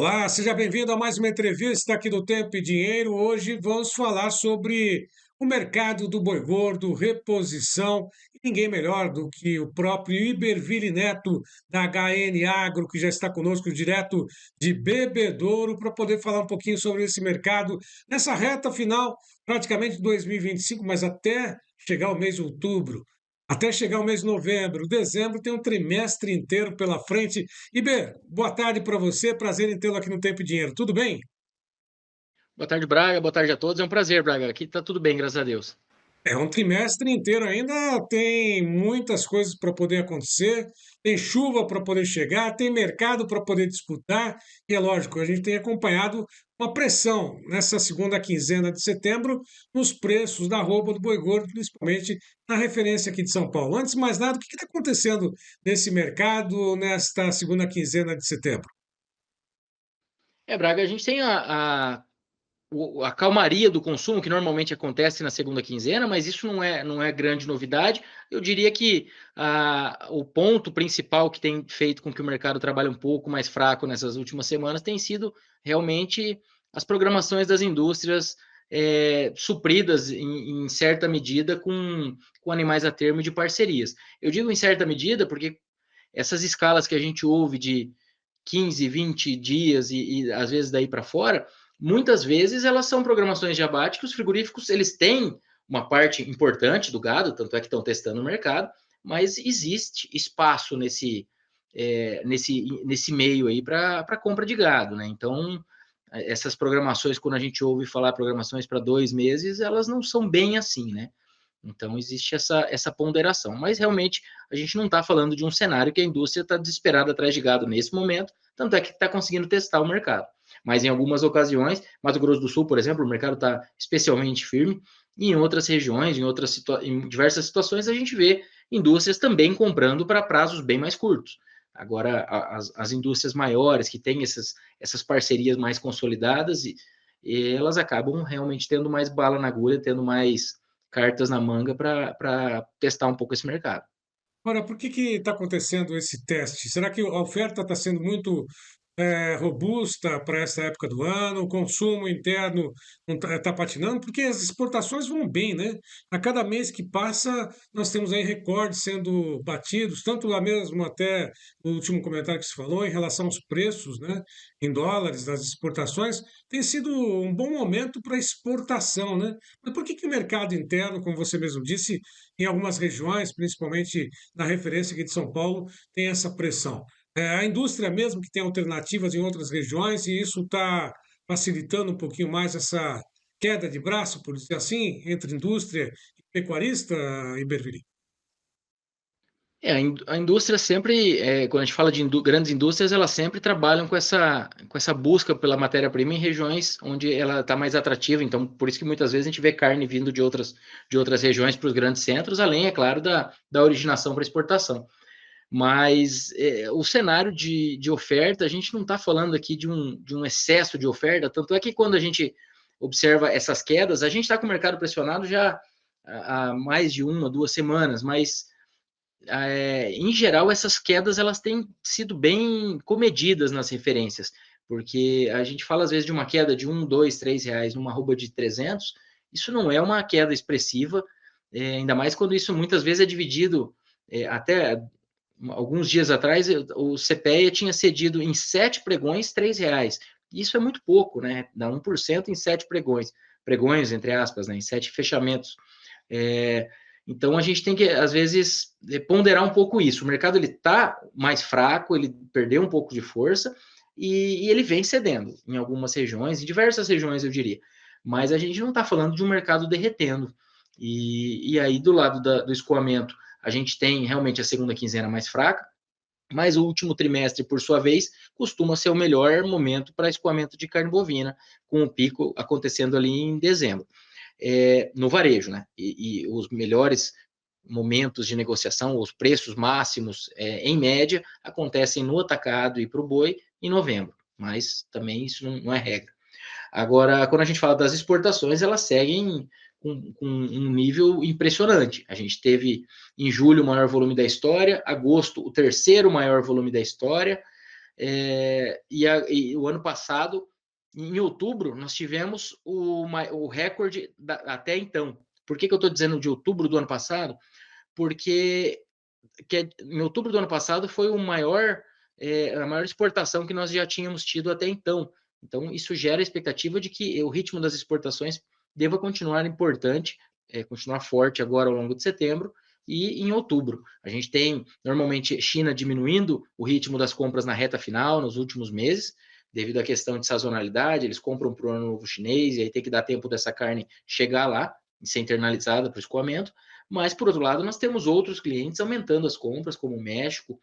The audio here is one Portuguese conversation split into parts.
Olá, seja bem-vindo a mais uma entrevista aqui do Tempo e Dinheiro. Hoje vamos falar sobre o mercado do boi gordo, reposição. E ninguém melhor do que o próprio Iberville Neto, da HN Agro, que já está conosco direto de Bebedouro, para poder falar um pouquinho sobre esse mercado nessa reta final, praticamente de 2025, mas até chegar o mês de outubro. Até chegar o mês de novembro, dezembro, tem um trimestre inteiro pela frente. Iber, boa tarde para você, prazer em tê-lo aqui no Tempo e Dinheiro. Tudo bem? Boa tarde, Braga. Boa tarde a todos. É um prazer, Braga. Aqui tá tudo bem, graças a Deus. É um trimestre inteiro ainda, tem muitas coisas para poder acontecer, tem chuva para poder chegar, tem mercado para poder disputar, e é lógico, a gente tem acompanhado uma pressão nessa segunda quinzena de setembro nos preços da arroba do boi gordo, principalmente na referência aqui de São Paulo. Antes de mais nada, o que está acontecendo nesse mercado nesta segunda quinzena de setembro? Braga, a gente tem a calmaria do consumo, que normalmente acontece na segunda quinzena, mas isso não é grande novidade. Eu diria que o ponto principal que tem feito com que o mercado trabalhe um pouco mais fraco nessas últimas semanas tem sido realmente as programações das indústrias supridas em certa medida com animais a termo e de parcerias. Eu digo em certa medida porque essas escalas que a gente ouve de 15, 20 dias e às vezes daí para fora, muitas vezes elas são programações de abate que os frigoríficos eles têm uma parte importante do gado, tanto é que estão testando no mercado, mas existe espaço nesse meio aí para compra de gado, né? Então, essas programações, quando a gente ouve falar programações para 2 meses, elas não são bem assim, né? Então, existe essa ponderação. Mas, realmente, a gente não está falando de um cenário que a indústria está desesperada atrás de gado nesse momento, tanto é que está conseguindo testar o mercado. Mas, em algumas ocasiões, Mato Grosso do Sul, por exemplo, o mercado está especialmente firme, e em outras regiões, em diversas situações, a gente vê indústrias também comprando para prazos bem mais curtos. Agora, as indústrias maiores, que têm essas parcerias mais consolidadas, elas acabam realmente tendo mais bala na agulha, tendo mais cartas na manga para testar um pouco esse mercado. Ora, por que está acontecendo esse teste? Será que a oferta está sendo muito robusta para essa época do ano? O consumo interno não está patinando? Porque as exportações vão bem, né? A cada mês que passa, nós temos aí recordes sendo batidos, tanto lá mesmo até o último comentário que se falou em relação aos preços, né, em dólares das exportações, tem sido um bom momento para exportação, né? Mas por que o mercado interno, como você mesmo disse, em algumas regiões, principalmente na referência aqui de São Paulo, tem essa pressão? A indústria mesmo que tem alternativas em outras regiões, e isso está facilitando um pouquinho mais essa queda de braço, por dizer assim, entre indústria e pecuarista, Iberville. A indústria sempre, quando a gente fala de grandes indústrias, elas sempre trabalham com essa busca pela matéria-prima em regiões onde ela está mais atrativa. Então, por isso que muitas vezes a gente vê carne vindo de outras regiões para os grandes centros, além, é claro, da originação para exportação. Mas o cenário de oferta, a gente não está falando aqui de um excesso de oferta, tanto é que quando a gente observa essas quedas, a gente está com o mercado pressionado já há mais de 1 2 semanas, mas em geral essas quedas elas têm sido bem comedidas nas referências, porque a gente fala às vezes de uma queda de 1, 2, 3 reais numa arroba de 300, isso não é uma queda expressiva, ainda mais quando isso muitas vezes é dividido até alguns dias atrás, o CPEA tinha cedido em 7 pregões R$ 3. Isso é muito pouco, né? Dá 1% em 7 pregões. Pregões, entre aspas, né? Em 7 fechamentos. É, então, a gente tem que, às vezes, ponderar um pouco isso. O mercado está mais fraco, ele perdeu um pouco de força e ele vem cedendo em algumas regiões, em diversas regiões, eu diria. Mas a gente não está falando de um mercado derretendo. E aí, do lado do escoamento, a gente tem realmente a segunda quinzena mais fraca, mas o último trimestre, por sua vez, costuma ser o melhor momento para escoamento de carne bovina, com o pico acontecendo ali em dezembro, no varejo, né? E os melhores momentos de negociação, os preços máximos, em média, acontecem no atacado e para o boi em novembro, mas também isso não é regra. Agora, quando a gente fala das exportações, elas seguem com um nível impressionante. A gente teve em julho o maior volume da história, agosto o terceiro maior volume da história, E o ano passado, em outubro, nós tivemos o recorde até então. Por que eu estou dizendo de outubro do ano passado? Porque em outubro do ano passado foi a maior exportação que nós já tínhamos tido até então. Então, isso gera a expectativa de que o ritmo das exportações deva continuar importante, continuar forte agora ao longo de setembro e em outubro. A gente tem, normalmente, China diminuindo o ritmo das compras na reta final, nos últimos meses, devido à questão de sazonalidade, eles compram para o ano novo chinês, e aí tem que dar tempo dessa carne chegar lá e ser internalizada para o escoamento. Mas, por outro lado, nós temos outros clientes aumentando as compras, como o México,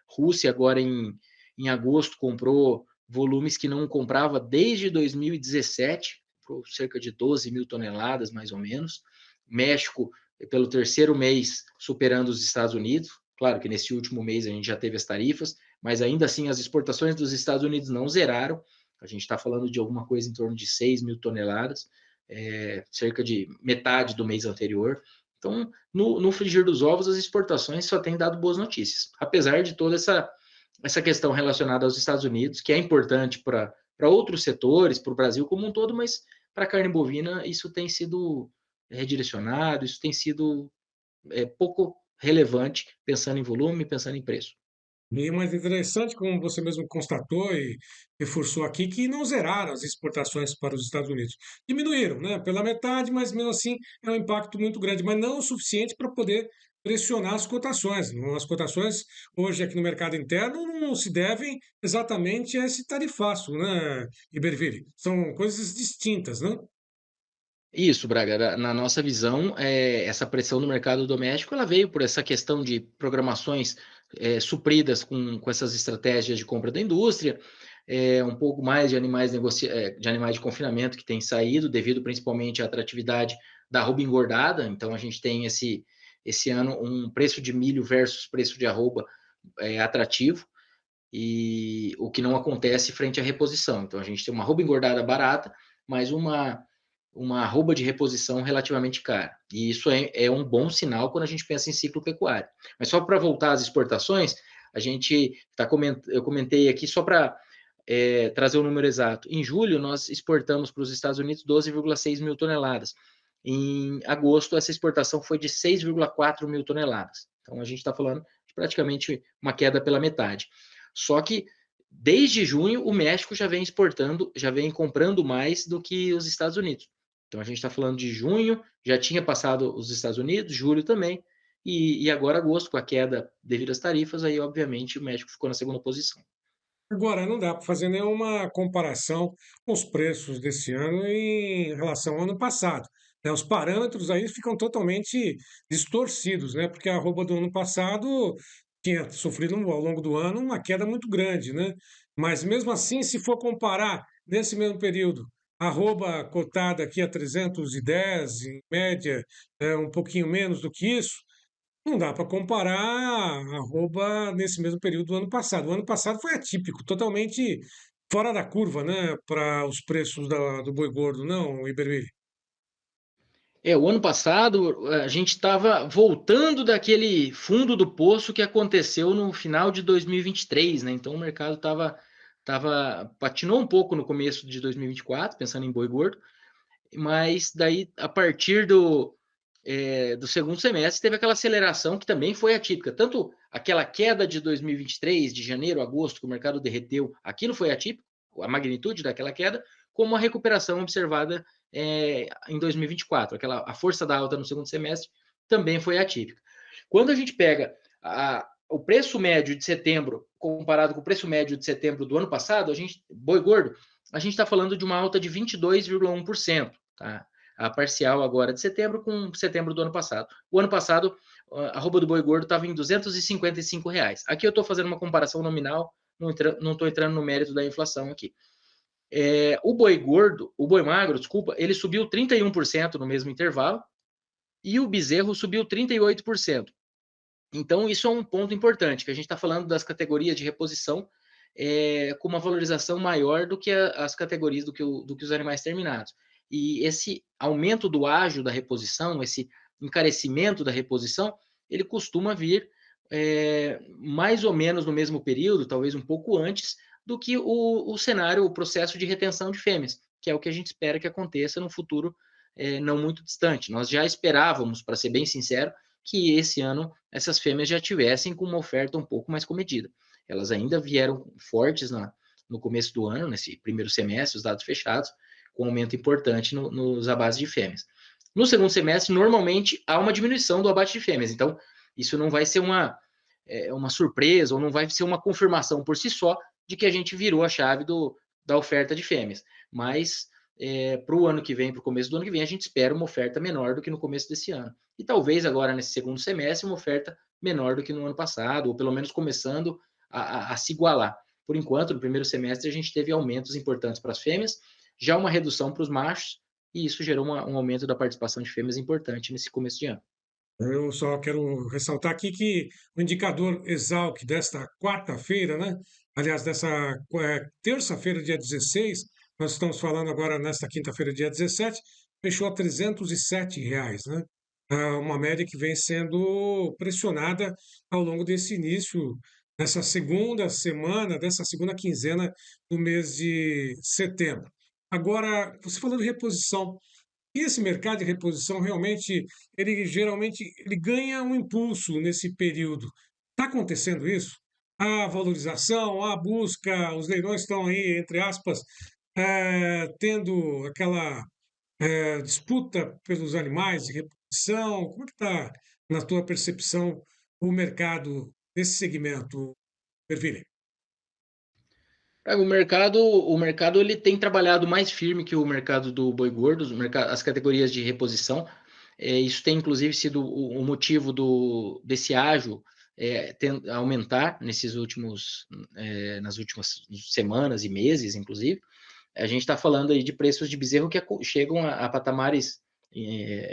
Rússia agora em agosto comprou volumes que não comprava desde 2017, comprou cerca de 12 mil toneladas, mais ou menos. México, pelo terceiro mês, superando os Estados Unidos. Claro que nesse último mês a gente já teve as tarifas, mas ainda assim as exportações dos Estados Unidos não zeraram. A gente está falando de alguma coisa em torno de 6 mil toneladas, cerca de metade do mês anterior. Então, no frigir dos ovos, as exportações só têm dado boas notícias, apesar de toda essa questão relacionada aos Estados Unidos, que é importante para outros setores, para o Brasil como um todo, mas para a carne bovina isso tem sido redirecionado, isso tem sido pouco relevante, pensando em volume, pensando em preço. E mais interessante, como você mesmo constatou e reforçou aqui, que não zeraram as exportações para os Estados Unidos. Diminuíram, né, pela metade, mas mesmo assim é um impacto muito grande, mas não o suficiente para poder pressionar as cotações. As cotações hoje aqui no mercado interno não se devem exatamente a esse tarifaço, né, Iberville? São coisas distintas, né? Isso, Braga, na nossa visão, essa pressão do mercado doméstico ela veio por essa questão de programações supridas com essas estratégias de compra da indústria, um pouco mais de de animais de confinamento que tem saído, devido principalmente à atratividade da arroba engordada. Então, a gente tem esse ano um preço de milho versus preço de arroba atrativo, e o que não acontece frente à reposição. Então, a gente tem uma arroba engordada barata, mas uma arroba de reposição relativamente cara. E isso é um bom sinal quando a gente pensa em ciclo pecuário. Mas só para voltar às exportações, eu comentei aqui só para trazer o número exato. Em julho, nós exportamos para os Estados Unidos 12,6 mil toneladas. Em agosto, essa exportação foi de 6,4 mil toneladas. Então, a gente está falando de praticamente uma queda pela metade. Só que desde junho, o México já vem exportando, já vem comprando mais do que os Estados Unidos. Então a gente está falando de junho, já tinha passado os Estados Unidos, julho também, e agora agosto, com a queda devido às tarifas, aí obviamente o México ficou na segunda posição. Agora, não dá para fazer nenhuma comparação com os preços desse ano em relação ao ano passado, né? Os parâmetros aí ficam totalmente distorcidos, né? Porque a arroba do ano passado tinha sofrido ao longo do ano uma queda muito grande, né? Mas mesmo assim, se for comparar nesse mesmo período, a arroba cotada aqui a 310, em média, um pouquinho menos do que isso, não dá para comparar a arroba nesse mesmo período do ano passado. O ano passado foi atípico, totalmente fora da curva, né, para os preços do boi gordo, não, Iberville? O ano passado a gente estava voltando daquele fundo do poço que aconteceu no final de 2023, né? Então o mercado patinou um pouco no começo de 2024, pensando em boi gordo, mas daí a partir do segundo semestre teve aquela aceleração que também foi atípica. Tanto aquela queda de 2023, de janeiro a agosto, que o mercado derreteu, aquilo foi atípico, a magnitude daquela queda, como a recuperação observada em 2024. A força da alta no segundo semestre também foi atípica. Quando a gente pega o preço médio de setembro comparado com o preço médio de setembro do ano passado, boi gordo, a gente está falando de uma alta de 22,1%. Tá? A parcial agora de setembro com setembro do ano passado. O ano passado, a arroba do boi gordo estava em R$ 255. Aqui eu estou fazendo uma comparação nominal, não estou entrando no mérito da inflação aqui. O boi magro, desculpa, ele subiu 31% no mesmo intervalo e o bezerro subiu 38%. Então, isso é um ponto importante, que a gente está falando das categorias de reposição com uma valorização maior do que as categorias do que os animais terminados. E esse aumento do ágio da reposição, esse encarecimento da reposição, ele costuma vir mais ou menos no mesmo período, talvez um pouco antes, do que o cenário, o processo de retenção de fêmeas, que é o que a gente espera que aconteça no futuro não muito distante. Nós já esperávamos, para ser bem sincero, que esse ano essas fêmeas já tivessem com uma oferta um pouco mais comedida. Elas ainda vieram fortes no começo do ano, nesse primeiro semestre, os dados fechados, com um aumento importante nos abates de fêmeas. No segundo semestre, normalmente, há uma diminuição do abate de fêmeas. Então, isso não vai ser uma surpresa, ou não vai ser uma confirmação por si só de que a gente virou a chave da oferta de fêmeas. Mas, para o ano que vem, para o começo do ano que vem, a gente espera uma oferta menor do que no começo desse ano. E talvez agora, nesse segundo semestre, uma oferta menor do que no ano passado, ou pelo menos começando a se igualar. Por enquanto, no primeiro semestre, a gente teve aumentos importantes para as fêmeas, já uma redução para os machos, e isso gerou um aumento da participação de fêmeas importante nesse começo de ano. Eu só quero ressaltar aqui que o indicador Exalc desta quarta-feira, né? Aliás, dessa terça-feira, dia 16, nós estamos falando agora nesta quinta-feira, dia 17, fechou a R$ 307, né? Uma média que vem sendo pressionada ao longo desse início, dessa segunda semana, dessa segunda quinzena do mês de setembro. Agora, você falou de reposição. E esse mercado de reposição realmente, ele geralmente ele ganha um impulso nesse período. Está acontecendo isso? A valorização, a busca, os leilões estão aí, entre aspas, tendo aquela disputa pelos animais de reposição. Como é que está, na tua percepção, o mercado desse segmento, Perville? O mercado ele tem trabalhado mais firme que o mercado do boi gordo, as categorias de reposição. Isso tem inclusive sido o motivo desse ágio aumentar nas últimas semanas e meses, inclusive. A gente está falando aí de preços de bezerro que chegam a patamares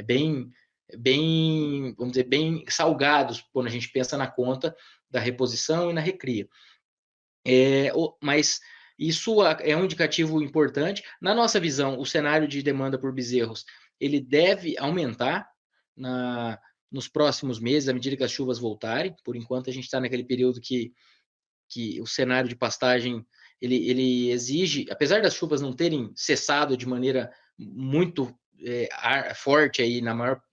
bem, bem, vamos dizer, bem salgados quando a gente pensa na conta da reposição e na recria. Mas isso é um indicativo importante. Na nossa visão, o cenário de demanda por bezerros ele deve aumentar nos próximos meses, à medida que as chuvas voltarem. Por enquanto, a gente está naquele período que o cenário de pastagem ele exige, apesar das chuvas não terem cessado de maneira muito forte aí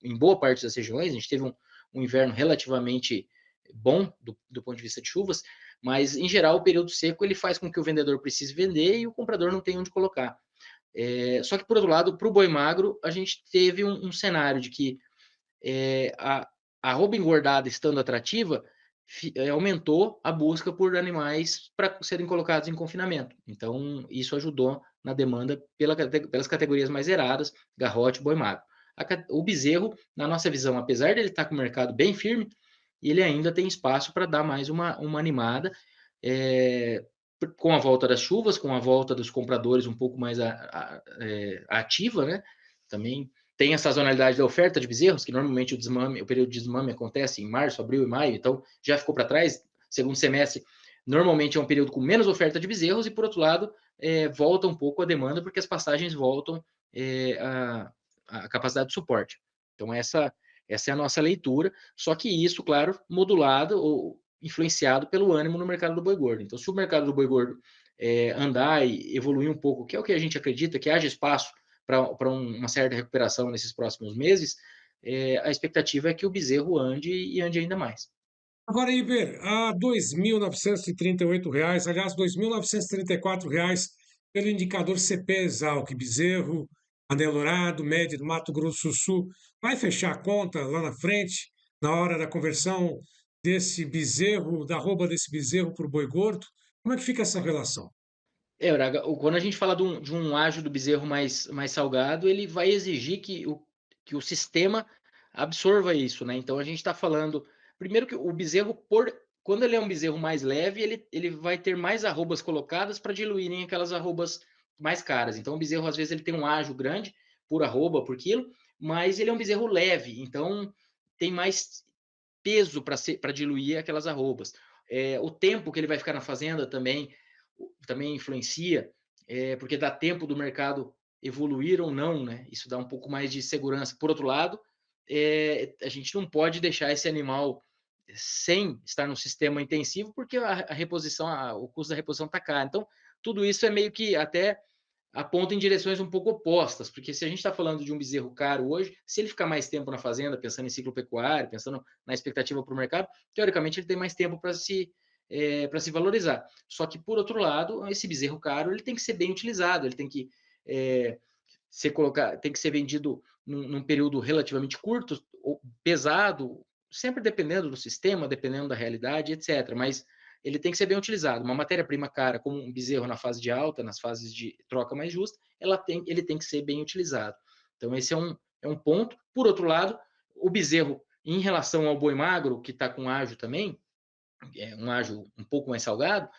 em boa parte das regiões, a gente teve um inverno relativamente bom do ponto de vista de chuvas, mas em geral o período seco ele faz com que o vendedor precise vender e o comprador não tenha onde colocar. Só que por outro lado, para o boi magro, a gente teve um cenário de que a arroba engordada estando atrativa, aumentou a busca por animais para serem colocados em confinamento. Então, isso ajudou na demanda pelas categorias mais zeradas, garrote, boi magro. O bezerro, na nossa visão, apesar de ele estar com o mercado bem firme, ele ainda tem espaço para dar mais uma animada, com a volta das chuvas, com a volta dos compradores um pouco mais ativa, né? Também tem a sazonalidade da oferta de bezerros, que normalmente o período de desmame acontece em março, abril e maio, então já ficou para trás. Segundo semestre, normalmente é um período com menos oferta de bezerros, e por outro lado, volta um pouco a demanda, porque as passagens voltam a capacidade de suporte. Então, essa é a nossa leitura, só que isso, claro, modulado ou influenciado pelo ânimo no mercado do boi gordo. Então, se o mercado do boi gordo andar e evoluir um pouco, que é o que a gente acredita, que haja espaço para uma certa recuperação nesses próximos meses, a expectativa é que o bezerro ande e ande ainda mais. Agora, Iber, a R$ 2.938, aliás, R$ 2.934 pelo indicador CP Exalc, bezerro, anelorado, médio do Mato Grosso do Sul, vai fechar a conta lá na frente, na hora da conversão desse bezerro, da arroba desse bezerro para o boi gordo? Como é que fica essa relação? Braga, quando a gente fala de um ágio do bezerro mais salgado, ele vai exigir que o sistema absorva isso, né? Então a gente está falando, primeiro que o bezerro, quando ele é um bezerro mais leve, ele vai ter mais arrobas colocadas para diluírem aquelas arrobas mais caras. Então o bezerro, às vezes, ele tem um ágio grande por arroba, por quilo, mas ele é um bezerro leve, então tem mais peso para diluir aquelas arrobas. O tempo que ele vai ficar na fazenda também influencia, porque dá tempo do mercado evoluir ou não, né? Isso dá um pouco mais de segurança. Por outro lado, a gente não pode deixar esse animal sem estar no sistema intensivo, porque a reposição, o custo da reposição está caro. Então, tudo isso é meio que até aponta em direções um pouco opostas, porque se a gente está falando de um bezerro caro hoje, se ele ficar mais tempo na fazenda, pensando em ciclo pecuário, pensando na expectativa para o mercado, teoricamente ele tem mais tempo para se valorizar. Só que, por outro lado, esse bezerro caro ele tem que ser bem utilizado, ele tem que é, tem que ser vendido num período relativamente curto, ou pesado, sempre dependendo do sistema, dependendo da realidade, etc. Mas ele tem que ser bem utilizado. Uma matéria-prima cara, como um bezerro na fase de alta, nas fases de troca mais justa, ele tem que ser bem utilizado. Então, esse é um ponto. Por outro lado, o bezerro, em relação ao boi magro, que está com ágio também, é um ágio um pouco mais salgado,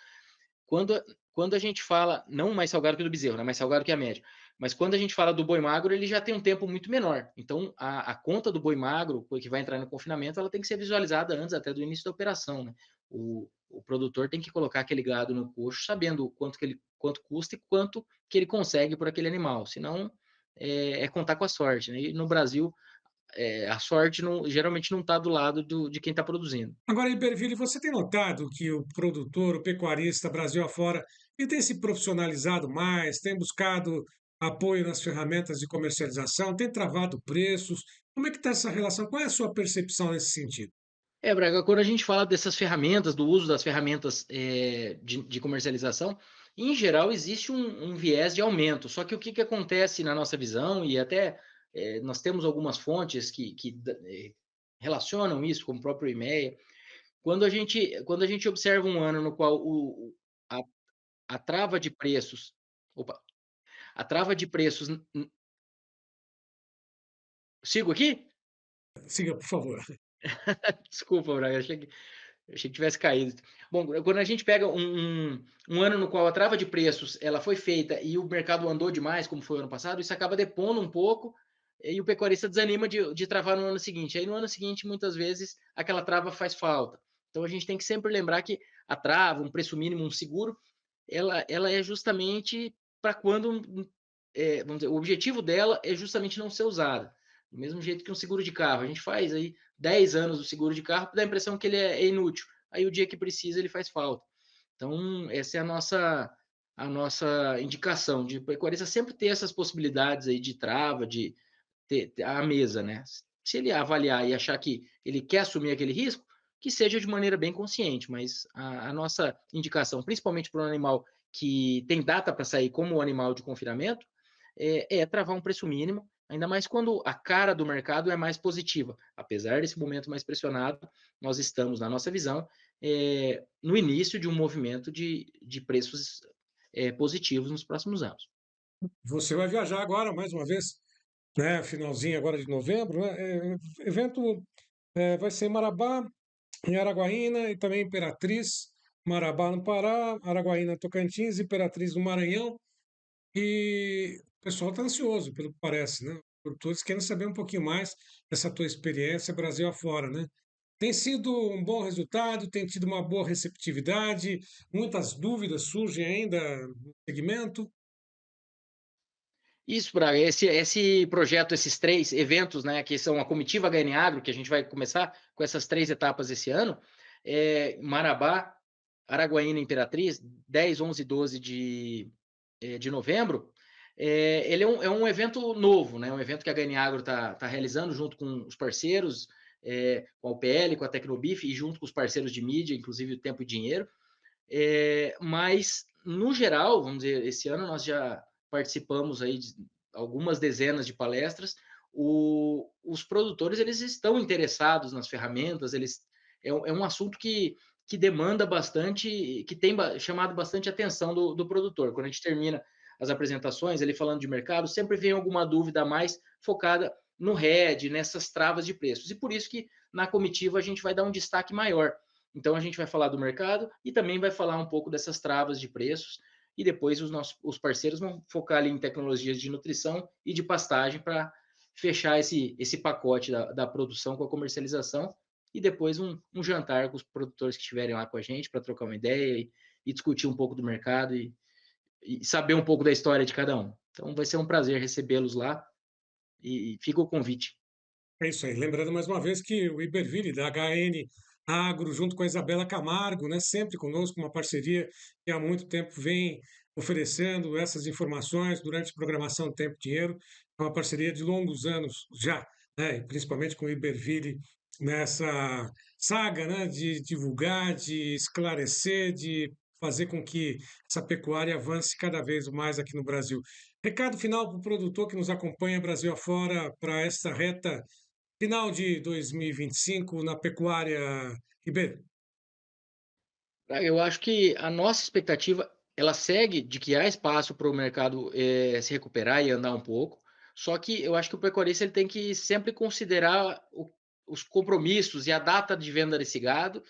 quando, quando a gente fala, não mais salgado que o do bezerro, né, mais salgado que a média, mas quando a gente fala do boi magro, ele já tem um tempo muito menor. Então, a conta do boi magro, que vai entrar no confinamento, ela tem que ser visualizada antes até do início da operação. Né? O produtor tem que colocar aquele gado no coxo, sabendo quanto custa e quanto que ele consegue por aquele animal. Senão, é contar com a sorte. Né? E no Brasil, a sorte geralmente não está do lado de quem está produzindo. Agora, Iberville, você tem notado que o produtor, o pecuarista, Brasil afora, ele tem se profissionalizado mais, tem buscado apoio nas ferramentas de comercialização, tem travado preços? Como é que está essa relação? Qual é a sua percepção nesse sentido? Braga, quando a gente fala dessas ferramentas, do uso das ferramentas de comercialização, em geral existe um viés de aumento. Só que o que, que acontece na nossa visão, e até nós temos algumas fontes que relacionam isso, como o próprio e-mail, quando a gente observa um ano no qual a, a trava de preços, opa, a trava de preços, sigo aqui? Siga, por favor. Desculpa, Braga, achei que tivesse caído. Bom, quando a gente pega um ano no qual a trava de preços ela foi feita e o mercado andou demais, como foi o ano passado, isso acaba depondo um pouco e o pecuarista desanima de travar no ano seguinte. Aí no ano seguinte, muitas vezes, aquela trava faz falta. Então a gente tem que sempre lembrar que a trava, um preço mínimo, um seguro, ela é justamente para quando, vamos dizer, o objetivo dela é justamente não ser usada. Do mesmo jeito que um seguro de carro. A gente faz aí 10 anos do seguro de carro, dá a impressão que ele é inútil. Aí o dia que precisa, ele faz falta. Então, essa é a nossa indicação, de pecuarista sempre ter essas possibilidades aí de trava, de ter a mesa, né? Se ele avaliar e achar que ele quer assumir aquele risco, que seja de maneira bem consciente, mas a nossa indicação, principalmente para um animal que tem data para sair como o animal de confinamento, travar um preço mínimo, ainda mais quando a cara do mercado é mais positiva. Apesar desse momento mais pressionado, nós estamos, na nossa visão, no início de um movimento de preços positivos nos próximos anos. Você vai viajar agora, mais uma vez, né? Finalzinho agora de novembro, né? Evento vai ser em Marabá, em Araguaína e também Imperatriz. Marabá no Pará, Araguaína, Tocantins, Imperatriz no Maranhão. E o pessoal está ansioso, pelo que parece, né? Por todos querem saber um pouquinho mais dessa tua experiência Brasil afora, né? Tem sido um bom resultado, tem tido uma boa receptividade, muitas dúvidas surgem ainda no segmento. Isso, Braga, esse projeto, esses três eventos, né, que são a Comitiva HN Agro, que a gente vai começar com essas três etapas esse ano, Marabá, Araguaína e Imperatriz, 10, 11 e 12 de novembro, ele é um evento novo, né, um evento que a HN Agro tá realizando junto com os parceiros, com a UPL, com a Tecnobif e junto com os parceiros de mídia, inclusive o Tempo e Dinheiro, mas, no geral, vamos dizer, esse ano nós já participamos aí de algumas dezenas de palestras. Os produtores eles estão interessados nas ferramentas, é um assunto que demanda bastante, que tem chamado bastante atenção do produtor. Quando a gente termina as apresentações, ele falando de mercado, sempre vem alguma dúvida a mais focada no RED, nessas travas de preços. E por isso que na comitiva a gente vai dar um destaque maior. Então a gente vai falar do mercado e também vai falar um pouco dessas travas de preços e depois os parceiros vão focar ali em tecnologias de nutrição e de pastagem para fechar esse pacote da produção com a comercialização e depois um jantar com os produtores que estiverem lá com a gente para trocar uma ideia e discutir um pouco do mercado e saber um pouco da história de cada um. Então vai ser um prazer recebê-los lá e fica o convite. É isso aí. Lembrando mais uma vez que o Iberville, da HN Agro, junto com a Isabela Camargo, né, sempre conosco, uma parceria que há muito tempo vem oferecendo essas informações durante a programação Tempo e Dinheiro. É uma parceria de longos anos já, né, e principalmente com o Iberville nessa saga, né, de divulgar, de esclarecer, de fazer com que essa pecuária avance cada vez mais aqui no Brasil. Recado final para o produtor que nos acompanha Brasil afora para esta reta final de 2025 na pecuária, Ribeiro. Eu acho que a nossa expectativa, ela segue de que há espaço para o mercado, se recuperar e andar um pouco, só que eu acho que o pecuarista ele tem que sempre considerar os compromissos e a data de venda desse gado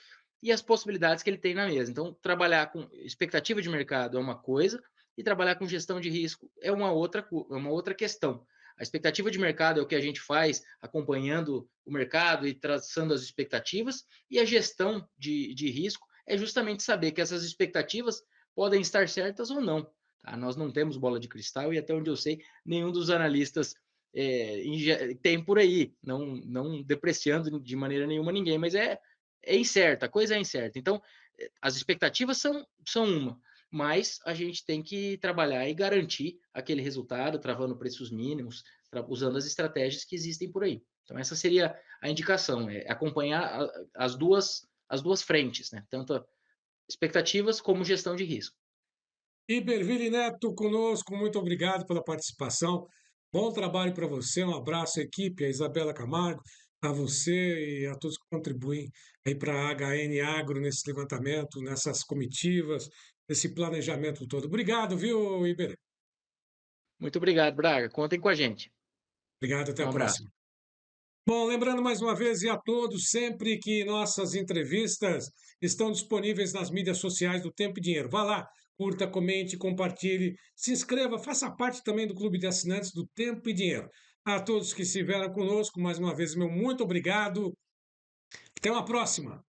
e as possibilidades que ele tem na mesa. Então, trabalhar com expectativa de mercado é uma coisa e trabalhar com gestão de risco é uma outra questão. A expectativa de mercado é o que a gente faz acompanhando o mercado e traçando as expectativas, e a gestão de risco é justamente saber que essas expectativas podem estar certas ou não. Tá? Nós não temos bola de cristal e, até onde eu sei, nenhum dos analistas tem por aí, não depreciando de maneira nenhuma ninguém, mas é incerta, a coisa é incerta. Então, as expectativas são uma, mas a gente tem que trabalhar e garantir aquele resultado, travando preços mínimos, usando as estratégias que existem por aí. Então, essa seria a indicação, é acompanhar as duas frentes, né? Tanto expectativas como gestão de risco. Iberville Neto conosco, muito obrigado pela participação. Bom trabalho para você, um abraço à equipe, a Isabela Camargo, a você e a todos que contribuem aí para a HN Agro nesse levantamento, nessas comitivas, nesse planejamento todo. Obrigado, viu, Iber? Muito obrigado, Braga. Contem com a gente. Obrigado, até Um a abraço. próxima. Bom, lembrando mais uma vez e a todos, sempre que nossas entrevistas estão disponíveis nas mídias sociais do Tempo e Dinheiro. Vá lá, curta, comente, compartilhe, se inscreva, faça parte também do clube de assinantes do Tempo e Dinheiro. A todos que estiveram conosco, mais uma vez, meu muito obrigado. Até uma próxima.